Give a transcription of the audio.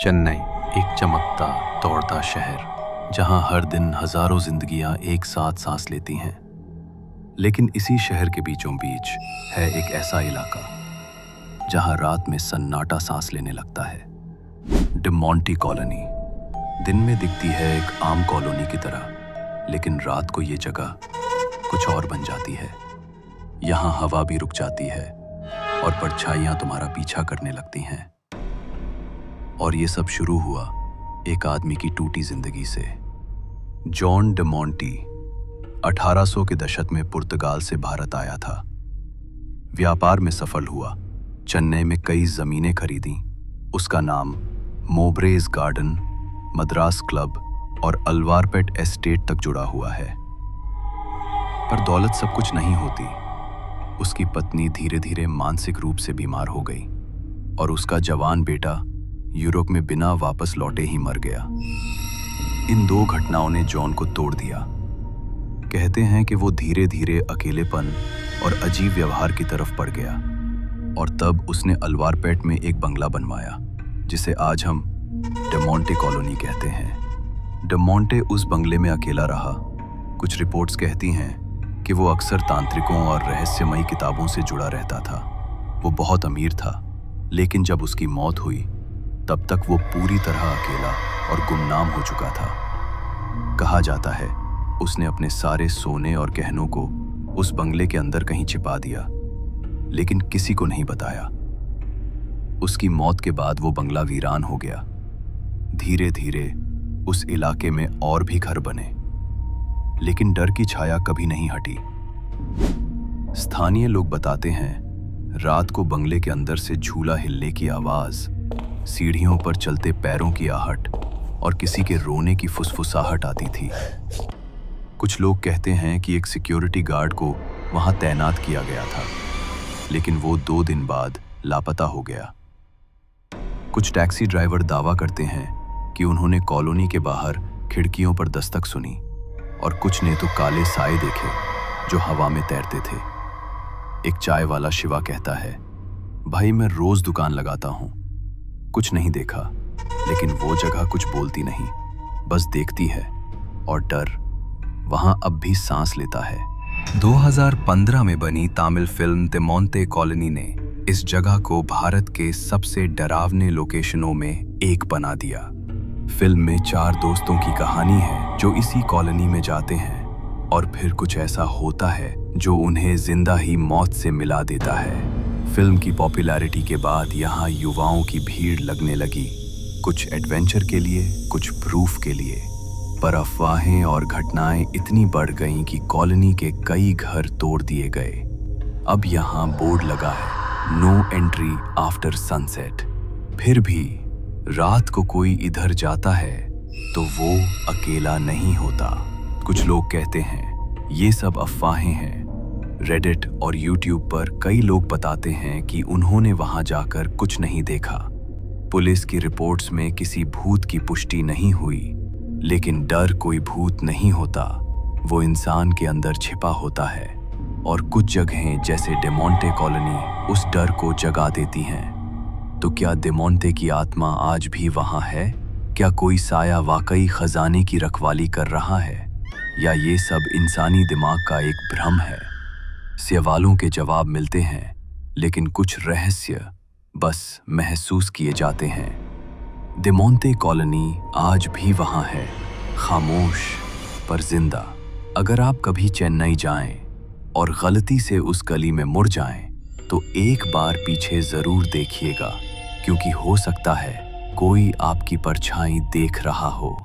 चेन्नई एक चमकता दौड़ता शहर जहां हर दिन हजारों जिंदगियां एक साथ सांस लेती हैं। लेकिन इसी शहर के बीचों बीच है एक ऐसा इलाका जहां रात में सन्नाटा सांस लेने लगता है। डेमोंटे कॉलोनी दिन में दिखती है एक आम कॉलोनी की तरह, लेकिन रात को ये जगह कुछ और बन जाती है। यहाँ हवा भी रुक जाती है और परछाइयां तुम्हारा पीछा करने लगती हैं। और ये सब शुरू हुआ एक आदमी की टूटी जिंदगी से। जॉन डेमोंटे 1800 के दशक में पुर्तगाल से भारत आया था। व्यापार में सफल हुआ, चेन्नई में कई जमीनें खरीदी। उसका नाम मोब्रेज गार्डन, मद्रास क्लब और अल्वारपेट एस्टेट तक जुड़ा हुआ है। पर दौलत सब कुछ नहीं होती। उसकी पत्नी धीरे धीरे मानसिक रूप से बीमार हो गई और उसका जवान बेटा यूरोप में बिना वापस लौटे ही मर गया। इन दो घटनाओं ने जॉन को तोड़ दिया। कहते हैं कि वो धीरे धीरे अकेलेपन और अजीब व्यवहार की तरफ बढ़ गया और तब उसने अल्वारपेट में एक बंगला बनवाया जिसे आज हम डेमोंटे कॉलोनी कहते हैं। डेमोंटे उस बंगले में अकेला रहा। कुछ रिपोर्ट्स कहती हैं कि वो अक्सर तांत्रिकों और रहस्यमयी किताबों से जुड़ा रहता था। वो बहुत अमीर था, लेकिन जब उसकी मौत हुई तब तक वो पूरी तरह अकेला और गुमनाम हो चुका था। कहा जाता है उसने अपने सारे सोने और गहनों को उस बंगले के अंदर कहीं छिपा दिया, लेकिन किसी को नहीं बताया। उसकी मौत के बाद वो बंगला वीरान हो गया। धीरे धीरे उस इलाके में और भी घर बने, लेकिन डर की छाया कभी नहीं हटी। स्थानीय लोग बताते हैं रात को बंगले के अंदर से झूला हिलने की आवाज, सीढ़ियों पर चलते पैरों की आहट और किसी के रोने की फुसफुसाहट आती थी। कुछ लोग कहते हैं कि एक सिक्योरिटी गार्ड को वहां तैनात किया गया था, लेकिन वो 2 दिन बाद लापता हो गया। कुछ टैक्सी ड्राइवर दावा करते हैं कि उन्होंने कॉलोनी के बाहर खिड़कियों पर दस्तक सुनी और कुछ ने तो काले साए देखे जो हवा में तैरते थे। एक चाय वाला शिवा कहता है, भाई मैं रोज दुकान लगाता हूं, कुछ नहीं देखा, लेकिन वो जगह कुछ बोलती नहीं, बस देखती है और डर वहां अब भी सांस लेता है। 2015 में बनी तमिल फिल्म डेमोंटे कॉलोनी ने इस जगह को भारत के सबसे डरावने लोकेशनों में एक बना दिया। फिल्म में 4 दोस्तों की कहानी है जो इसी कॉलोनी में जाते हैं और फिर कुछ ऐसा होता है जो उन्हें जिंदा ही मौत से मिला देता है। फिल्म की पॉपुलैरिटी के बाद यहाँ युवाओं की भीड़ लगने लगी, कुछ एडवेंचर के लिए, कुछ प्रूफ के लिए। पर अफवाहें और घटनाएं इतनी बढ़ गईं कि कॉलोनी के कई घर तोड़ दिए गए। अब यहाँ बोर्ड लगा है, नो एंट्री आफ्टर सनसेट। फिर भी रात को कोई इधर जाता है तो वो अकेला नहीं होता। कुछ लोग कहते हैं ये सब अफवाहें हैं। रेडिट और यूट्यूब पर कई लोग बताते हैं कि उन्होंने वहां जाकर कुछ नहीं देखा। पुलिस की रिपोर्ट्स में किसी भूत की पुष्टि नहीं हुई, लेकिन डर कोई भूत नहीं होता, वो इंसान के अंदर छिपा होता है। और कुछ जगहें जैसे डेमोंटे कॉलोनी उस डर को जगा देती हैं। तो क्या डेमोंटे की आत्मा आज भी वहां है? क्या कोई साया वाकई खजाने की रखवाली कर रहा है, या ये सब इंसानी दिमाग का एक भ्रम है? सवालों के जवाब मिलते हैं, लेकिन कुछ रहस्य बस महसूस किए जाते हैं। डेमोंटे कॉलोनी आज भी वहां है, खामोश पर जिंदा। अगर आप कभी चेन्नई जाएं और गलती से उस गली में मुड़ जाएं, तो एक बार पीछे जरूर देखिएगा, क्योंकि हो सकता है कोई आपकी परछाई देख रहा हो।